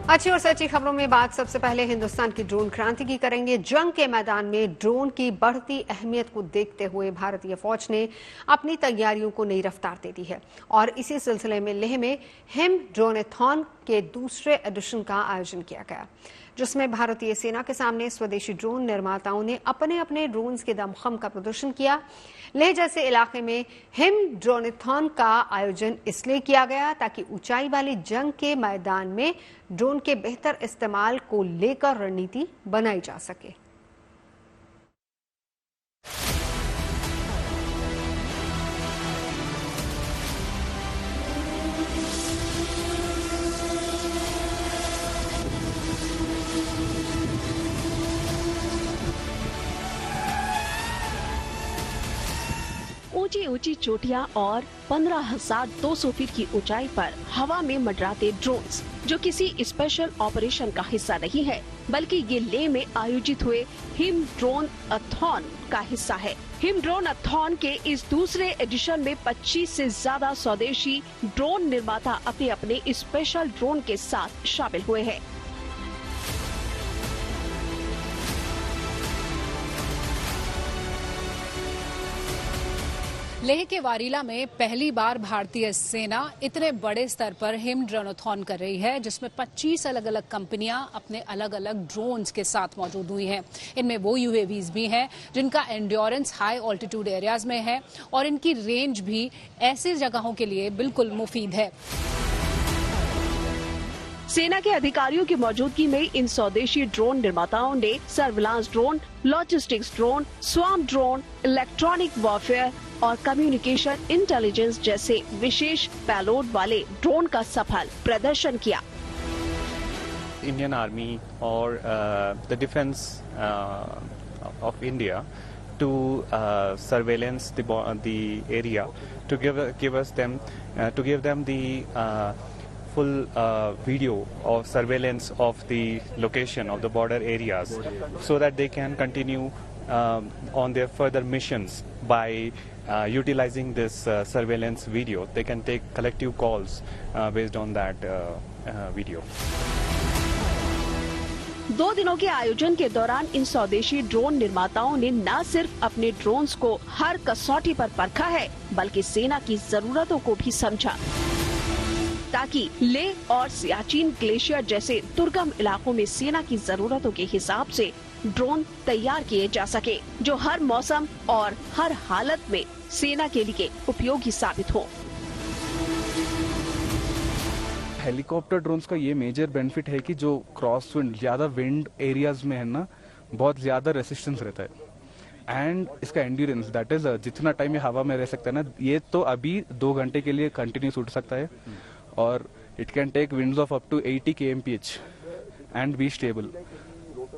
अच्छी और सच्ची खबरों में बात सबसे पहले हिंदुस्तान की ड्रोन क्रांति की करेंगे। जंग के मैदान में ड्रोन की बढ़ती अहमियत को देखते हुए भारतीय फौज ने अपनी तैयारियों को नई रफ्तार दे दी है और इसी सिलसिले में लेह में हिम ड्रोनेथॉन के दूसरे एडिशन का आयोजन किया गया, जिसमें भारतीय सेना के सामने स्वदेशी ड्रोन निर्माताओं ने अपने अपने ड्रोन्स के दमखम का प्रदर्शन किया। लेह जैसे इलाके में हिम ड्रोनेथॉन का आयोजन इसलिए किया गया ताकि ऊंचाई वाली जंग के मैदान में ड्रोन के बेहतर इस्तेमाल को लेकर रणनीति बनाई जा सके। ऊंची ऊंची चोटियां और 15,200 फीट की ऊंचाई पर हवा में मंडराते ड्रोन्स, जो किसी स्पेशल ऑपरेशन का हिस्सा नहीं है, बल्कि ये लेह में आयोजित हुए हिम ड्रोन अथॉन का हिस्सा है। हिम ड्रोन अथॉन के इस दूसरे एडिशन में 25 से ज्यादा स्वदेशी ड्रोन निर्माता अपने अपने स्पेशल ड्रोन के साथ शामिल हुए हैं। लेह के वारीला में पहली बार भारतीय सेना इतने बड़े स्तर पर हिम ड्रोनथॉन कर रही है, जिसमें 25 अलग अलग कंपनियां अपने अलग अलग ड्रोन्स के साथ मौजूद हुई हैं। इनमें वो यूएवीज भी हैं जिनका एंड्योरेंस हाई ऑल्टीट्यूड एरियाज में है और इनकी रेंज भी ऐसी जगहों के लिए बिल्कुल मुफीद है। सेना के अधिकारियों की मौजूदगी में इन स्वदेशी ड्रोन निर्माताओं ने surveillance drone, logistics drone, swarm drone, electronic warfare और कम्युनिकेशन इंटेलिजेंस जैसे विशेष पेलोड वाले ड्रोन का सफल प्रदर्शन किया। इंडियन आर्मी और the defence of India to surveillance the area to give them the full video of surveillance of the location of the border areas, so that they can continue on their further missions by utilizing this surveillance video. They can take collective calls based on that video. 2 दिनों के आयोजन के दौरान इन स्वदेशी drone निर्माताओं ने न सिर्फ अपने ड्रोन्स को हर कसौटी पर परखा है, बल्कि सेना की जरूरतों को भी समझा, ताकि लेह और सियाचिन ग्लेशियर जैसे दुर्गम इलाकों में सेना की जरूरतों के हिसाब से ड्रोन तैयार किए जा सके, जो हर मौसम और हर हालत में सेना के लिए उपयोगी साबित हो। हेलीकॉप्टर ड्रोन्स का ये मेजर बेनिफिट है कि जो क्रॉस विंड, ज्यादा विंड एरियाज में है ना, बहुत ज्यादा रेसिस्टेंस रहता है। एंड इसका एंड्योरेंस, दैट इज जितना टाइम ये हवा में रह सकता है ना, ये तो अभी 2 घंटे के लिए कंटिन्यूस उड़ सकता है और it can take winds of up to 80 kmph and be stable.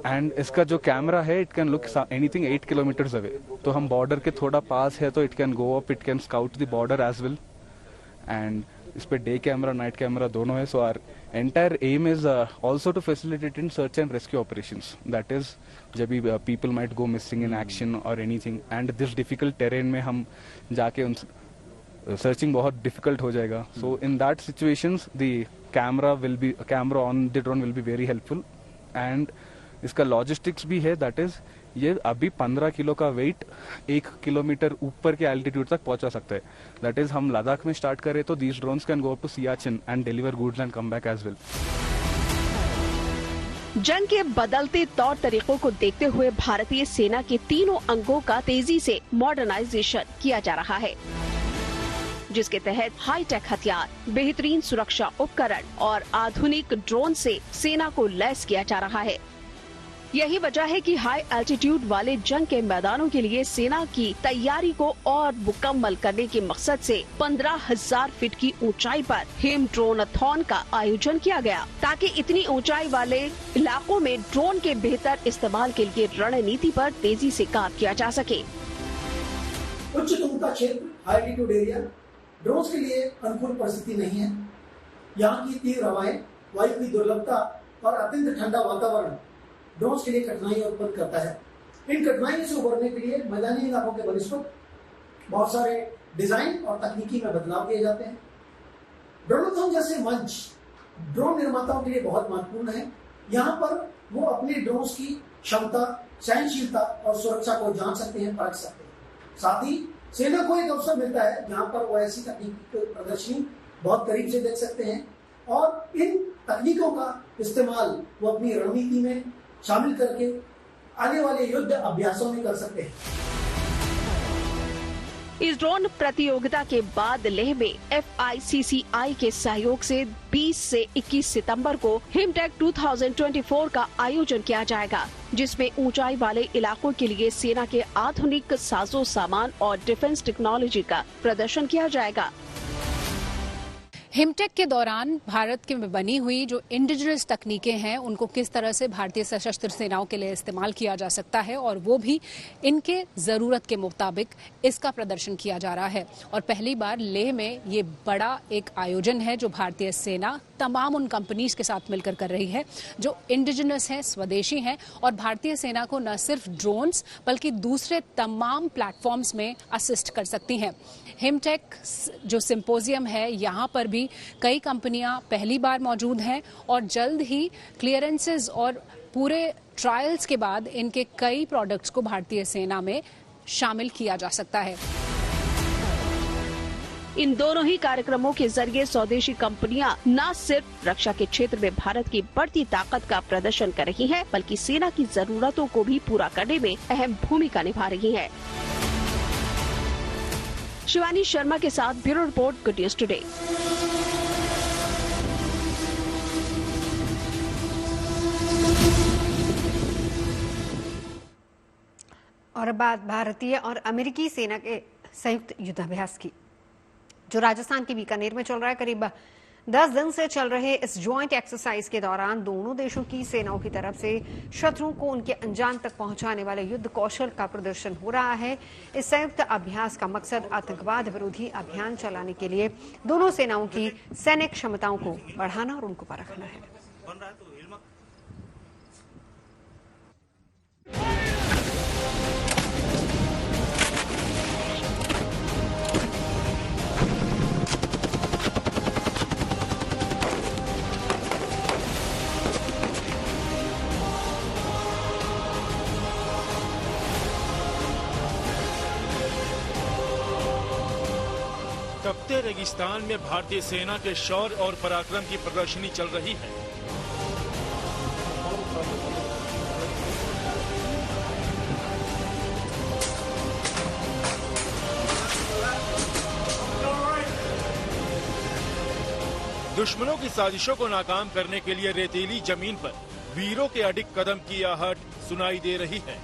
And इसका जो कैमरा है, it can look anything 8 kilometres away, तो हम बॉर्डर के थोड़ा पास है तो it can go up, it can scout the border as well. And इस पे डे कैमरा, नाइट कैमरा दोनों है। So our entire aim is also to facilitate in search and rescue operations, that is जब भी people might go missing in action और anything, and this difficult terrain में हम जाके उन सर्चिंग बहुत डिफिकल्ट हो जाएगा। So in that situations the camera on the drone will be very helpful. And इसका लॉजिस्टिक्स भी है, दैट इज ये अभी 15 किलो का वेट 1 किलोमीटर ऊपर के एल्टीट्यूड तक पहुंचा सकता है। दैट इज हम लद्दाख में स्टार्ट करें तो these drones can go up to Siachen and deliver goods and come back as well. जंग के बदलते तौर तरीकों को देखते हुए भारतीय सेना के तीनों अंगों का तेजी से मॉडर्नाइजेशन किया जा रहा है, जिसके तहत हाईटेक हथियार, बेहतरीन सुरक्षा उपकरण और आधुनिक ड्रोन से सेना को लैस किया जा रहा है। यही वजह है कि हाई एल्टीट्यूड वाले जंग के मैदानों के लिए सेना की तैयारी को और मुकम्मल करने के मकसद से 15,000 फीट की ऊंचाई पर हिम ड्रोनथॉन का आयोजन किया गया, ताकि इतनी ऊंचाई वाले इलाकों में ड्रोन के बेहतर इस्तेमाल के लिए रणनीति पर तेजी से काम किया जा सके। उच्च तुंगता क्षेत्र, हाई एल्टीट्यूड एरिया, ड्रोन्स के लिए अनुकूल परिस्थिति नहीं है। यहाँ की तीव्र हवाएं, वायु की दुर्लभता और अत्यंत ठंडा वातावरण ड्रोन्स के लिए कठिनाई उत्पन्न करता है। इन कठिनाइयों से उबरने के लिए मैदानी इलाकों के बनिस्पत बहुत सारे डिजाइन और तकनीकी में बदलाव किए जाते हैं। ड्रोनथॉन जैसे मंच ड्रोन निर्माताओं के लिए बहुत महत्वपूर्ण है। यहाँ पर वो अपने ड्रोन्स की क्षमता, सहनशीलता और सुरक्षा को जान सकते हैं, परख सकते हैं। साथ ही सेना को एक अवसर मिलता है जहाँ पर वो ऐसी तकनीकी प्रदर्शनी बहुत करीब से देख सकते हैं और इन तकनीकों का इस्तेमाल वो अपनी रणनीति में शामिल करके आने वाले युद्ध अभ्यासों में कर सकते हैं। इस ड्रोन प्रतियोगिता के बाद लेह में FICCI के सहयोग से 20 से 21 सितंबर को हिमटेक 2024 का आयोजन किया जाएगा, जिसमें ऊंचाई वाले इलाकों के लिए सेना के आधुनिक साजो सामान और डिफेंस टेक्नोलॉजी का प्रदर्शन किया जाएगा। हिमटेक के दौरान भारत के में बनी हुई जो इंडिजिनस तकनीकें हैं उनको किस तरह से भारतीय सशस्त्र सेनाओं के लिए इस्तेमाल किया जा सकता है और वो भी इनके जरूरत के मुताबिक इसका प्रदर्शन किया जा रहा है। और पहली बार लेह में ये बड़ा एक आयोजन है जो भारतीय सेना तमाम उन कंपनीज के साथ मिलकर कर रही है जो इंडिजिनस हैं, स्वदेशी हैं और भारतीय सेना को न सिर्फ ड्रोन्स बल्कि दूसरे तमाम प्लेटफॉर्म्स में असिस्ट कर सकती हैं। हिमटेक जो सिंपोजियम है यहाँ पर भी कई कंपनियां पहली बार मौजूद हैं और जल्द ही क्लियरेंसेस और पूरे ट्रायल्स के बाद इनके कई प्रोडक्ट्स को भारतीय सेना में शामिल किया जा सकता है। इन दोनों ही कार्यक्रमों के जरिए स्वदेशी कंपनियां न सिर्फ रक्षा के क्षेत्र में भारत की बढ़ती ताकत का प्रदर्शन कर रही हैं, बल्कि सेना की जरूरतों को भी पूरा करने में अहम भूमिका निभा रही हैं। शिवानी शर्मा के साथ bureau report, good news today. और बात भारतीय और अमेरिकी सेना के संयुक्त युद्धाभ्यास की, जो राजस्थान के बीकानेर में चल रहा है। करीब 10 दिन से चल रहे इस ज्वाइंट एक्सरसाइज के दौरान दोनों देशों की सेनाओं की तरफ से शत्रुओं को उनके अंजाम तक पहुंचाने वाले युद्ध कौशल का प्रदर्शन हो रहा है। इस संयुक्त अभ्यास का मकसद आतंकवाद विरोधी अभियान चलाने के लिए दोनों सेनाओं की सैनिक क्षमताओं को बढ़ाना और उनको परखना है। तपते रेगिस्तान में भारतीय सेना के शौर्य और पराक्रम की प्रदर्शनी चल रही है। दुश्मनों की साजिशों को नाकाम करने के लिए रेतीली जमीन पर वीरों के अडिग कदम की आहट सुनाई दे रही है।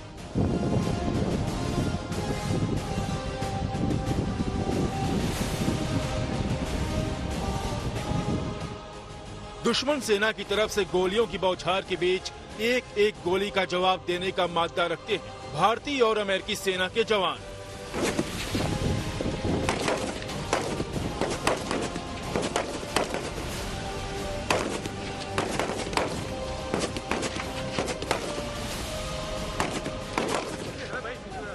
दुश्मन सेना की तरफ से गोलियों की बौछार के बीच एक एक गोली का जवाब देने का माद्दा रखते हैं भारतीय और अमेरिकी सेना के जवान।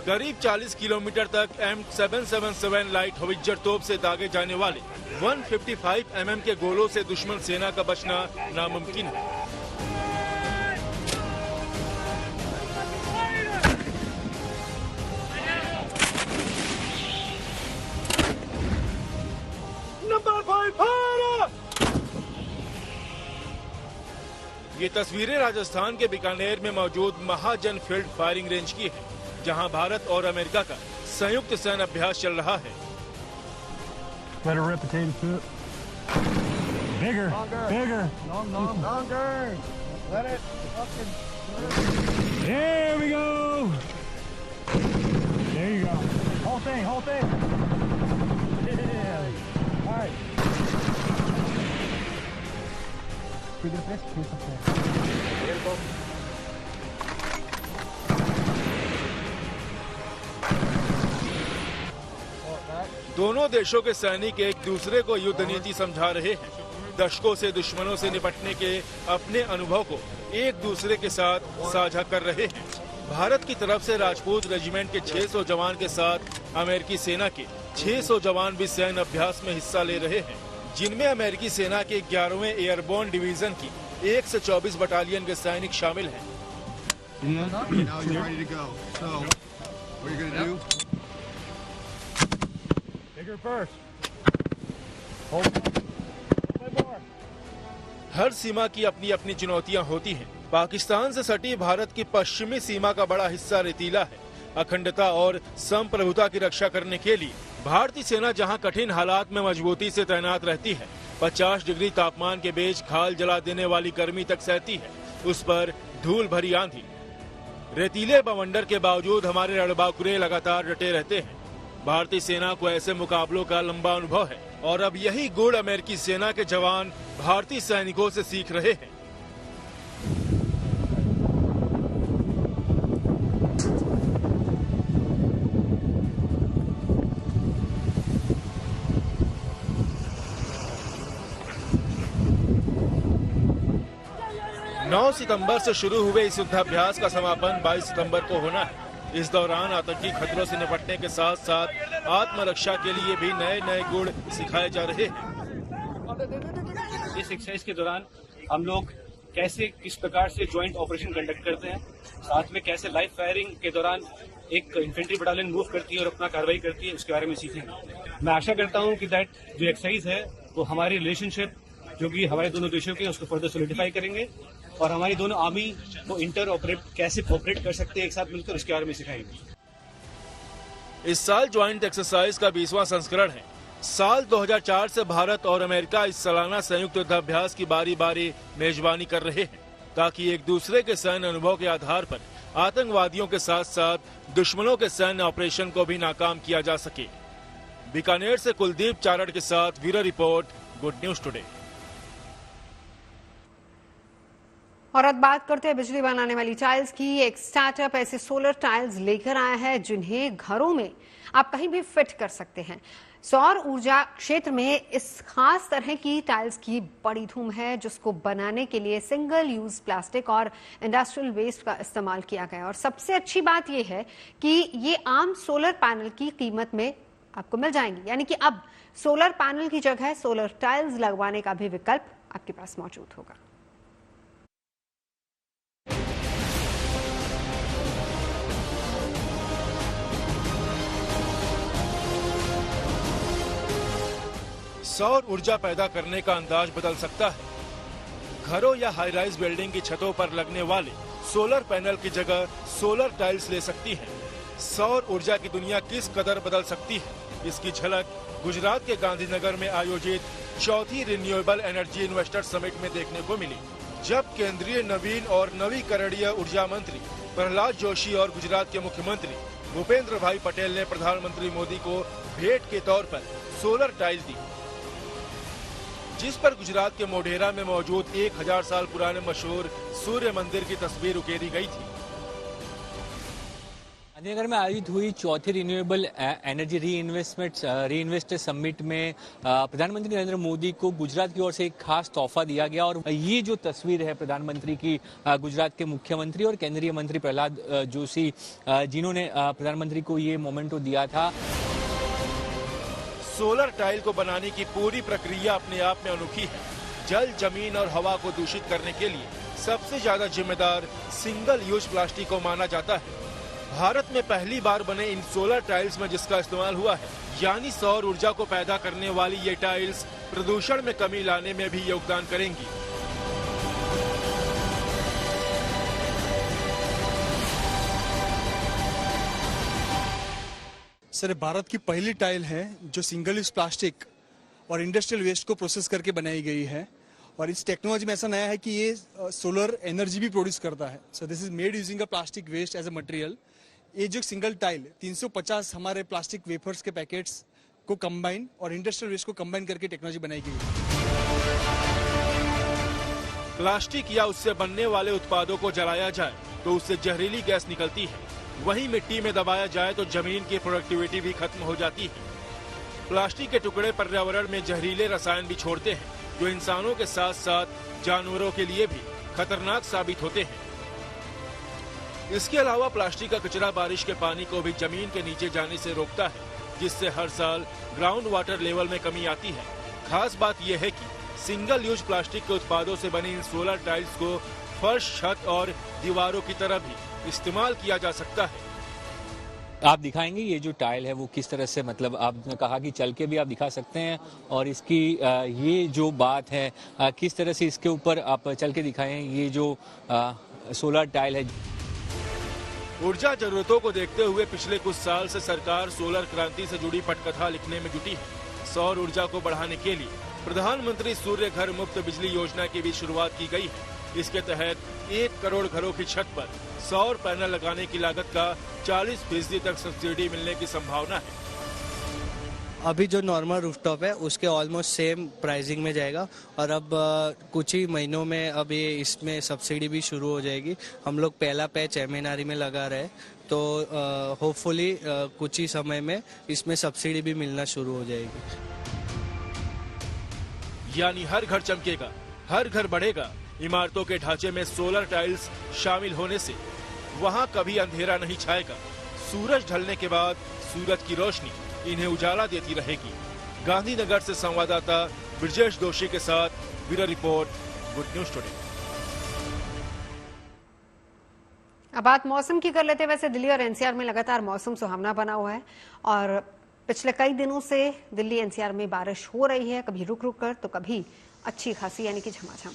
करीब 40 किलोमीटर तक M777 लाइट हवित्जर तोप से दागे जाने वाले 155 mm के गोलों से दुश्मन सेना का बचना नामुमकिन है। नंबर 5 ये तस्वीरें राजस्थान के बीकानेर में मौजूद महाजन फील्ड फायरिंग रेंज की है, जहां भारत और अमेरिका का संयुक्त सैन्य अभ्यास चल रहा है। Let her rip potato chip. Bigger, bigger. Longer. Let it fucking. There we go. There you go. Whole thing, whole thing. Yeah. All right. We get this piece up there. दोनों देशों के सैनिक एक दूसरे को युद्ध नीति समझा रहे हैं। दशकों से दुश्मनों से निपटने के अपने अनुभव को एक दूसरे के साथ साझा कर रहे हैं। भारत की तरफ से राजपूत रेजिमेंट के 600 जवान के साथ अमेरिकी सेना के 600 जवान भी सैन्य अभ्यास में हिस्सा ले रहे हैं, जिनमें अमेरिकी सेना के 11वें एयरबोर्न डिवीजन की 1 से 24 बटालियन के सैनिक शामिल हैं। Now he's ready to go. So, what are you gonna do? Bigger first. हर सीमा की अपनी अपनी चुनौतियां होती हैं। पाकिस्तान से सटी भारत की पश्चिमी सीमा का बड़ा हिस्सा रेतीला है। अखंडता और संप्रभुता की रक्षा करने के लिए भारतीय सेना जहां कठिन हालात में मजबूती से तैनात रहती है, 50 डिग्री तापमान के बीच खाल जला देने वाली गर्मी तक सहती है, उस पर धूल भरी आंधी। रेतीले बवंडर के बावजूद हमारे रणबांकुरे लगातार डटे रहते हैं। भारतीय सेना को ऐसे मुकाबलों का लंबा अनुभव है और अब यही गुण अमेरिकी सेना के जवान भारतीय सैनिकों से सीख रहे हैं। नौ सितंबर से शुरू हुए इस युद्धाभ्यास का समापन 22 सितंबर को होना है। इस दौरान आतंकी खतरों से निपटने के साथ साथ आत्मरक्षा के लिए भी नए नए गुण सिखाए जा रहे हैं। इस एक्सरसाइज के दौरान हम लोग कैसे किस प्रकार से ज्वाइंट ऑपरेशन कंडक्ट करते हैं, साथ में कैसे लाइव फायरिंग के दौरान एक इन्फेंट्री बटालियन मूव करती है और अपना कार्रवाई करती है, उसके बारे में सीखेंगे। मैं आशा करता हूं कि दैट जो एक्सरसाइज है वो हमारी रिलेशनशिप जो कि हमारे दोनों देशों के उसको फर्दर सॉलिडिफाई करेंगे और हमारी दोनों आर्मी को इंटर ऑपरेट कैसे कोऑपरेट कर सकते हैं एक साथ मिलकर, उसके बारे में सिखाएंगे। इस साल ज्वाइंट एक्सरसाइज का 20वां संस्करण है। साल 2004 से भारत और अमेरिका इस सालाना संयुक्त युद्धाभ्यास की बारी बारी मेजबानी कर रहे हैं ताकि एक दूसरे के सैन्य अनुभव के आधार पर आतंकवादियों के साथ साथ दुश्मनों के सैन्य ऑपरेशन को भी नाकाम किया जा सके। बीकानेर से कुलदीप चारण के साथ bureau report, good news today. और अब बात करते हैं बिजली बनाने वाली टाइल्स की। एक स्टार्टअप ऐसे सोलर टाइल्स लेकर आया है जिन्हें घरों में आप कहीं भी फिट कर सकते हैं। सौर ऊर्जा क्षेत्र में इस खास तरह की टाइल्स की बड़ी धूम है, जिसको बनाने के लिए सिंगल यूज प्लास्टिक और इंडस्ट्रियल वेस्ट का इस्तेमाल किया गया। और सबसे अच्छी बात यह है कि ये आम सोलर पैनल की कीमत में आपको मिल जाएंगी, यानी कि अब सोलर पैनल की जगह सोलर टाइल्स लगवाने का भी विकल्प आपके पास मौजूद होगा। सौर ऊर्जा पैदा करने का अंदाज बदल सकता है। घरों या हाई राइज बिल्डिंग की छतों पर लगने वाले सोलर पैनल की जगह सोलर टाइल्स ले सकती है। सौर ऊर्जा की दुनिया किस कदर बदल सकती है, इसकी झलक गुजरात के गांधीनगर में आयोजित चौथी रिन्यूएबल एनर्जी इन्वेस्टर समिट में देखने को मिली, जब केंद्रीय नवीन और नवीकरणीय ऊर्जा मंत्री प्रहलाद जोशी और गुजरात के मुख्यमंत्री भूपेंद्र भाई पटेल ने प्रधानमंत्री मोदी को भेंट के तौर पर सोलर टाइल्स दी, जिस पर गुजरात के मोढेरा में मौजूद 1000 साल पुराने मशहूर सूर्य मंदिर की तस्वीर उकेरी गई थी। गांधीनगर में आयोजित हुई चौथी रिन्यूएबल एनर्जी रीइन्वेस्टर समिट में प्रधानमंत्री नरेंद्र मोदी को गुजरात की ओर से एक खास तोहफा दिया गया। और ये जो तस्वीर है प्रधानमंत्री की, गुजरात के मुख्यमंत्री और केंद्रीय मंत्री प्रहलाद जोशी जिन्होंने प्रधानमंत्री को ये मोमेंटो दिया था। सोलर टाइल को बनाने की पूरी प्रक्रिया अपने आप में अनोखी है। जल, जमीन और हवा को दूषित करने के लिए सबसे ज्यादा जिम्मेदार सिंगल यूज प्लास्टिक को माना जाता है। भारत में पहली बार बने इन सोलर टाइल्स में जिसका इस्तेमाल हुआ है, यानी सौर ऊर्जा को पैदा करने वाली ये टाइल्स प्रदूषण में कमी लाने में भी योगदान करेंगी। सर, भारत की पहली टाइल है जो सिंगल यूज प्लास्टिक और इंडस्ट्रियल वेस्ट को प्रोसेस करके बनाई गई है। और इस टेक्नोलॉजी में ऐसा नया है कि ये सोलर एनर्जी भी प्रोड्यूस करता है। So this is made using a plastic waste as a material. ये जो सिंगल टाइल 350 हमारे प्लास्टिक वेफर्स के पैकेट्स को कंबाइन और इंडस्ट्रियल वेस्ट को कंबाइन करके टेक्नोलॉजी बनाई गई है। प्लास्टिक या उससे बनने वाले उत्पादों को जलाया जाए तो उससे जहरीली गैस निकलती है, वहीं मिट्टी में दबाया जाए तो जमीन की प्रोडक्टिविटी भी खत्म हो जाती है। प्लास्टिक के टुकड़े पर्यावरण में जहरीले रसायन भी छोड़ते हैं, जो इंसानों के साथ साथ जानवरों के लिए भी खतरनाक साबित होते हैं। इसके अलावा प्लास्टिक का कचरा बारिश के पानी को भी जमीन के नीचे जाने से रोकता है, जिससे हर साल ग्राउंड वाटर लेवल में कमी आती है। खास बात यह है कि सिंगल यूज प्लास्टिक के उत्पादों से बनी इन सोलर टाइल्स को फर्श, छत और दीवारों की तरह भी इस्तेमाल किया जा सकता है। आप दिखाएंगे ये जो टाइल है वो किस तरह से, मतलब आपने कहा कि चल के भी आप दिखा सकते हैं, और इसकी ये जो बात है किस तरह से इसके ऊपर आप चल के दिखाएं, ये जो सोलर टाइल है। ऊर्जा जरूरतों को देखते हुए पिछले कुछ साल से सरकार सोलर क्रांति से जुड़ी पटकथा लिखने में जुटी है। सौर ऊर्जा को बढ़ाने के लिए प्रधानमंत्री सूर्य घर मुफ्त बिजली योजना की भी शुरुआत की गई है। इसके तहत 1 करोड़ घरों की छत पर सौर पैनल लगाने की लागत का 40% तक सब्सिडी मिलने की संभावना है। अभी जो नॉर्मल रूफटॉप है उसके ऑलमोस्ट सेम प्राइसिंग में जाएगा, और अब कुछ ही महीनों में अब ये इसमें सब्सिडी भी शुरू हो जाएगी। हम लोग पहला पैच MNRE में लगा रहे हैं, तो होपफुली कुछ ही समय में इसमें सब्सिडी भी मिलना शुरू हो जाएगी। यानी हर घर चमकेगा, हर घर बढ़ेगा। इमारतों के ढांचे में सोलर टाइल्स शामिल होने से वहां कभी अंधेरा नहीं छाएगा। सूरज ढलने के बाद सूरज की रोशनी इन्हें उजाला देती रहेगी। गांधीनगर से संवाददाता ब्रजेश दोषी के साथ bureau report, good news today. अब बात मौसम की कर लेते हैं। वैसे दिल्ली और NCR में लगातार मौसम सुहावना बना हुआ है और पिछले कई दिनों से दिल्ली NCR में बारिश हो रही है, कभी रुक रुक कर तो कभी अच्छी खासी यानी कि झमाझम।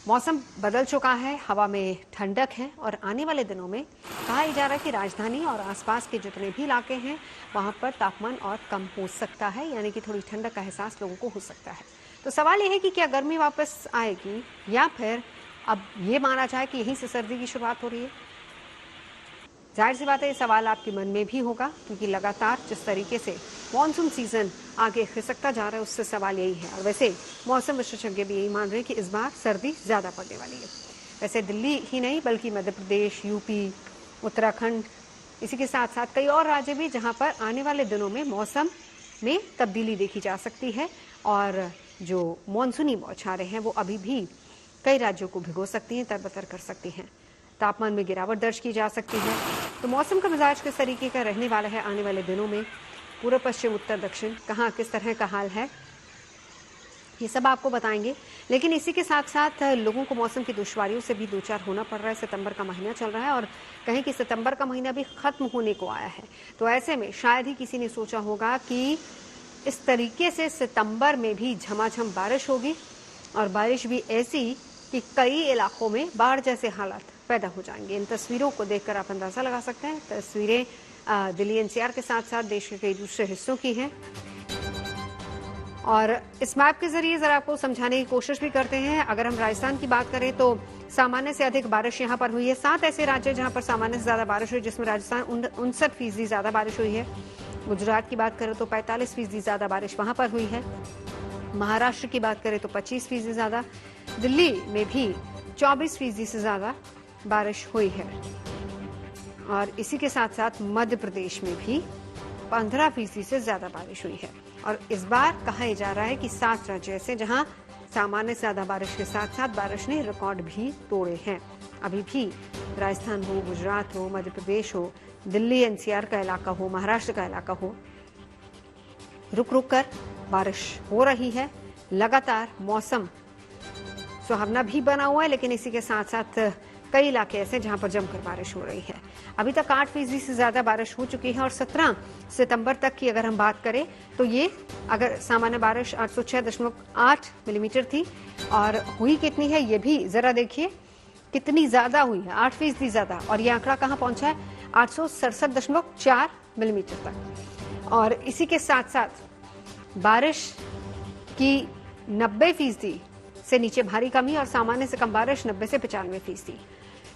मौसम बदल चुका है, हवा में ठंडक है और आने वाले दिनों में कहा जा रहा है कि राजधानी और आसपास के जितने भी इलाके हैं वहां पर तापमान और कम हो सकता है, यानी कि थोड़ी ठंडक का एहसास लोगों को हो सकता है। तो सवाल यह है कि क्या गर्मी वापस आएगी या फिर अब ये माना जाए कि यहीं से सर्दी की शुरुआत हो रही है। जाहिर सी बात है ये सवाल आपके मन में भी होगा, क्योंकि लगातार जिस तरीके से मॉनसून सीजन आगे खिसकता जा रहा है उससे सवाल यही है। और वैसे मौसम विशेषज्ञ भी यही मान रहे हैं कि इस बार सर्दी ज्यादा पड़ने वाली है। वैसे दिल्ली ही नहीं बल्कि मध्य प्रदेश, यूपी, उत्तराखंड, इसी के साथ साथ कई और राज्य भी जहां पर आने वाले दिनों में मौसम में तब्दीली देखी जा सकती है और जो मानसूनी बौछारें हैं वो अभी भी कई राज्यों को भिगो सकती हैं, तरबतर कर सकती हैं। तापमान में गिरावट दर्ज की जा सकती है। तो मौसम का मिजाज किस तरीके का रहने वाला है आने वाले दिनों में, पूर्व, पश्चिम, उत्तर, दक्षिण, कहाँ किस तरह का हाल है, ये सब आपको बताएंगे। लेकिन इसी के साथ साथ लोगों को मौसम की दुश्वारियों से भी दो चार होना पड़ रहा है। सितंबर का महीना चल रहा है और कहें कि सितंबर का महीना भी खत्म होने को आया है। तो ऐसे में शायद ही किसी ने सोचा होगा कि इस तरीके से सितंबर में भी झमाझम बारिश होगी और बारिश भी ऐसी कि कई इलाकों में बाढ़ जैसे हालात पैदा हो जाएंगे। इन तस्वीरों को देखकर आप अंदाजा लगा सकते हैं। तस्वीरें दिल्ली NCR के साथ साथ देश के कई दूसरे हिस्सों की हैं और इस मैप के जरिए जरा आपको समझाने की कोशिश भी करते हैं। अगर हम राजस्थान की बात करें तो सामान्य से अधिक बारिश यहां पर हुई है। 7 ऐसे राज्य जहां पर सामान्य से ज्यादा बारिश हुई, जिसमें राजस्थान 59% ज्यादा बारिश हुई है। गुजरात की बात करें तो 45% ज्यादा बारिश वहां पर हुई है। महाराष्ट्र की बात करें तो 25% ज्यादा, दिल्ली में भी 24% से ज्यादा बारिश हुई है और इसी के साथ साथ मध्य प्रदेश में भी 15% से ज्यादा बारिश हुई है। और इस बार कहा जा रहा है कि 7 राज्य ऐसे जहां सामान्य से ज्यादा बारिश के साथ साथ बारिश ने रिकॉर्ड भी तोड़े हैं। अभी भी राजस्थान हो, गुजरात हो, मध्य प्रदेश हो, दिल्ली NCR का इलाका हो, महाराष्ट्र का इलाका हो, रुक रुक कर बारिश हो रही है। लगातार मौसम सुहावना भी बना हुआ है, लेकिन इसी के साथ साथ कई इलाके ऐसे जहां पर जमकर बारिश हो रही है। अभी तक 8% से ज्यादा बारिश हो चुकी है और 17 सितंबर तक की अगर हम बात करें तो ये अगर सामान्य बारिश 806.8 मिलीमीटर थी और हुई कितनी है ये भी जरा देखिए, कितनी ज्यादा हुई है, 8% ज्यादा। और ये आंकड़ा कहां पहुंचा है, 867.4 मिलीमीटर तक। और इसी के साथ साथ बारिश की 90% से नीचे भारी कमी और सामान्य से कम बारिश 90 से 95%।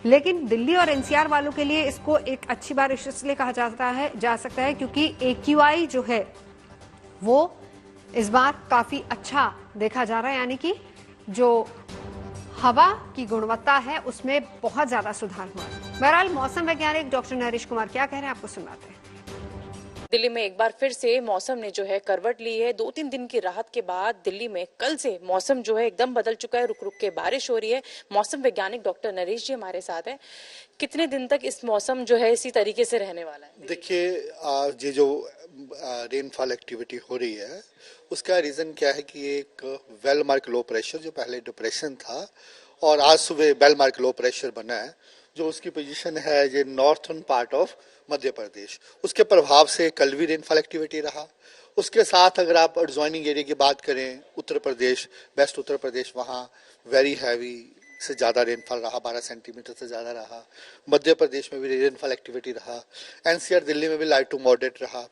लेकिन दिल्ली और NCR वालों के लिए इसको एक अच्छी बारिश इसलिए कहा जा सकता है क्योंकि AQI जो है वो इस बार काफी अच्छा देखा जा रहा है, यानी कि जो हवा की गुणवत्ता है उसमें बहुत ज्यादा सुधार हुआ है। बहरहाल मौसम वैज्ञानिक डॉक्टर नरेश कुमार क्या कह रहे हैं आपको सुनाते हैं। दिल्ली में एक बार फिर से मौसम ने जो है करवट ली है। 2-3 दिन की राहत के बाद दिल्ली में कल से मौसम जो है एकदम बदल चुका है। रुक रुक के बारिश हो रही है। मौसम वैज्ञानिक डॉक्टर नरेश जी हमारे साथ हैं। कितने दिन तक इस मौसम जो है इसी तरीके से रहने वाला है? देखिए, ये जो रेनफॉल एक्टिविटी हो रही है उसका रीजन क्या है कि एक वेल मार्क लो प्रेशर जो पहले डिप्रेशन था और आज सुबह वेल मार्क लो प्रेशर बना है, जो उसकी पोजीशन है ये northern part of Madhya Pradesh, उसके प्रभाव से कल भी रेनफॉल एक्टिविटी रहा। उसके साथ अगर आप एडजॉइनिंग एरिया की बात करें, उत्तर प्रदेश, वेस्ट उत्तर प्रदेश, वहाँ वेरी हैवी से ज़्यादा रेनफॉल रहा, 12 सेंटीमीटर से ज़्यादा रहा। मध्य प्रदेश में भी रेनफॉल एक्टिविटी रहा। एनसीआर दिल्ली में भी लाइट टू मॉडरेट रहा।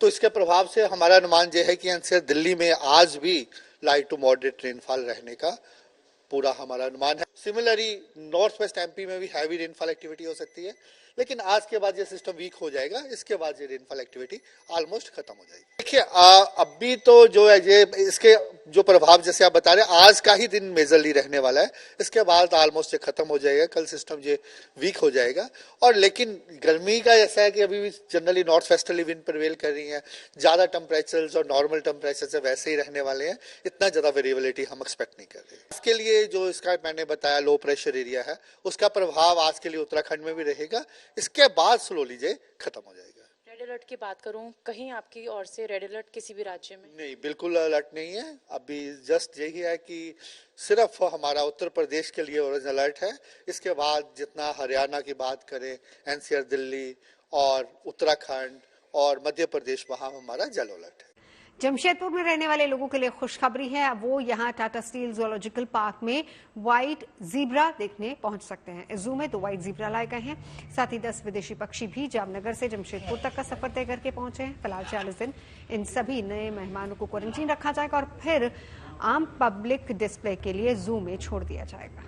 तो इसके प्रभाव से हमारा अनुमान यह है कि एनसीआर दिल्ली में आज भी लाइट टू मॉडरेट रेनफॉल रहने का पूरा हमारा अनुमान है। सिमिलरली नॉर्थ वेस्ट एमपी में भी हैवी रेनफॉल एक्टिविटी हो सकती है, लेकिन आज के बाद ये सिस्टम वीक हो जाएगा। इसके बाद ये रेनफॉल एक्टिविटी ऑलमोस्ट खत्म हो जाएगी। देखिए, अभी तो जो है ये इसके जो प्रभाव जैसे आप बता रहे हैं, आज का ही दिन मेजरली रहने वाला है। इसके बाद ऑलमोस्ट ये खत्म हो जाएगा। कल सिस्टम ये वीक हो जाएगा। और लेकिन गर्मी का ऐसा है कि अभी भी generally north westerly wind prevail कर रही है। ज्यादा टेम्परेचर्स और नॉर्मल टेम्परेचर से वैसे ही रहने वाले हैं। इतना ज्यादा वेरिएबिलिटी हम एक्सपेक्ट नहीं कर रहे। इसके लिए जो इसका मैंने बताया लो प्रेशर एरिया है, उसका प्रभाव आज के लिए उत्तराखंड में भी रहेगा। इसके बाद स्लोली ये खत्म हो जाएगा। रेड अलर्ट की बात करूं, कहीं आपकी ओर से रेड अलर्ट किसी भी राज्य में? नहीं, बिल्कुल अलर्ट नहीं है। अभी जस्ट यही है कि सिर्फ हमारा उत्तर प्रदेश के लिए ऑरेंज अलर्ट है। इसके बाद जितना हरियाणा की बात करें, एनसीआर दिल्ली और उत्तराखंड और मध्य प्रदेश, वहां हमारा येलो अलर्ट है। जमशेदपुर में रहने वाले लोगों के लिए खुशखबरी है। वो यहाँ टाटा स्टील जूलॉजिकल पार्क में व्हाइट जीब्रा देखने पहुंच सकते हैं। इस जू में 2 व्हाइट जीब्रा लाए गए हैं। साथ ही 10 विदेशी पक्षी भी जामनगर से जमशेदपुर तक का सफर तय करके पहुंचे हैं। फिलहाल 40 दिन इन सभी नए मेहमानों को क्वारंटीन रखा जाएगा और फिर आम पब्लिक डिस्प्ले के लिए जू में छोड़ दिया जाएगा।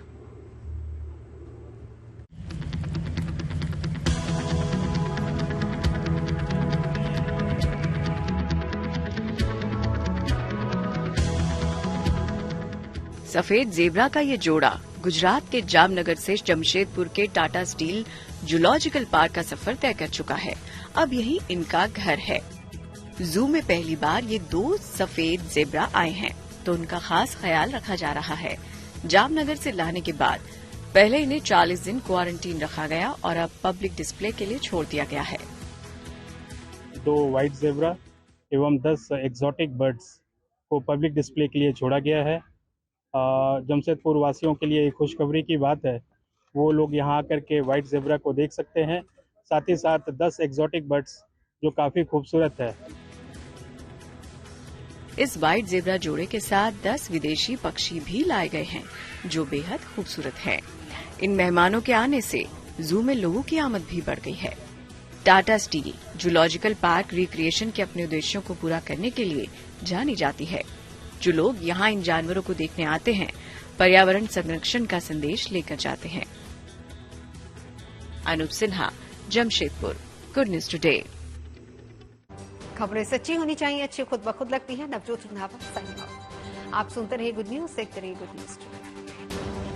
सफेद जेब्रा का ये जोड़ा गुजरात के जामनगर से जमशेदपुर के टाटा स्टील जूलॉजिकल पार्क का सफर तय कर चुका है। अब यही इनका घर है। जू में पहली बार ये 2 सफेद जेब्रा आए हैं, तो उनका खास ख्याल रखा जा रहा है। जामनगर से लाने के बाद पहले इन्हें 40 दिन क्वारंटीन रखा गया और अब पब्लिक डिस्प्ले के लिए छोड़ दिया गया है। 2 व्हाइट जेब्रा एवं 10 एक्सोटिक बर्ड्स को पब्लिक डिस्प्ले के लिए छोड़ा गया है। जमशेदपुर वासियों के लिए एक खुशखबरी की बात है, वो लोग यहाँ आकर के व्हाइट जेब्रा को देख सकते हैं। साथ ही साथ 10 एक्सोटिक बर्ड्स जो काफी खूबसूरत है। इस व्हाइट जेब्रा जोड़े के साथ 10 विदेशी पक्षी भी लाए गए हैं, जो बेहद खूबसूरत हैं। इन मेहमानों के आने से जू में लोगों की आमद भी बढ़ गई है। Tata steel zoological park recreation के अपने उद्देश्यों को पूरा करने के लिए जानी जाती है। जो लोग यहाँ इन जानवरों को देखने आते हैं, पर्यावरण संरक्षण का संदेश लेकर जाते हैं। Anoop Sinha, Jamshedpur, good news today. खबरें सच्ची होनी चाहिए, अच्छी खुद ब खुद लगती है। Navjot Randhawa signing out. आप सुनते रहिए गुड न्यूज, देखते रहिए गुड न्यूज टुडे।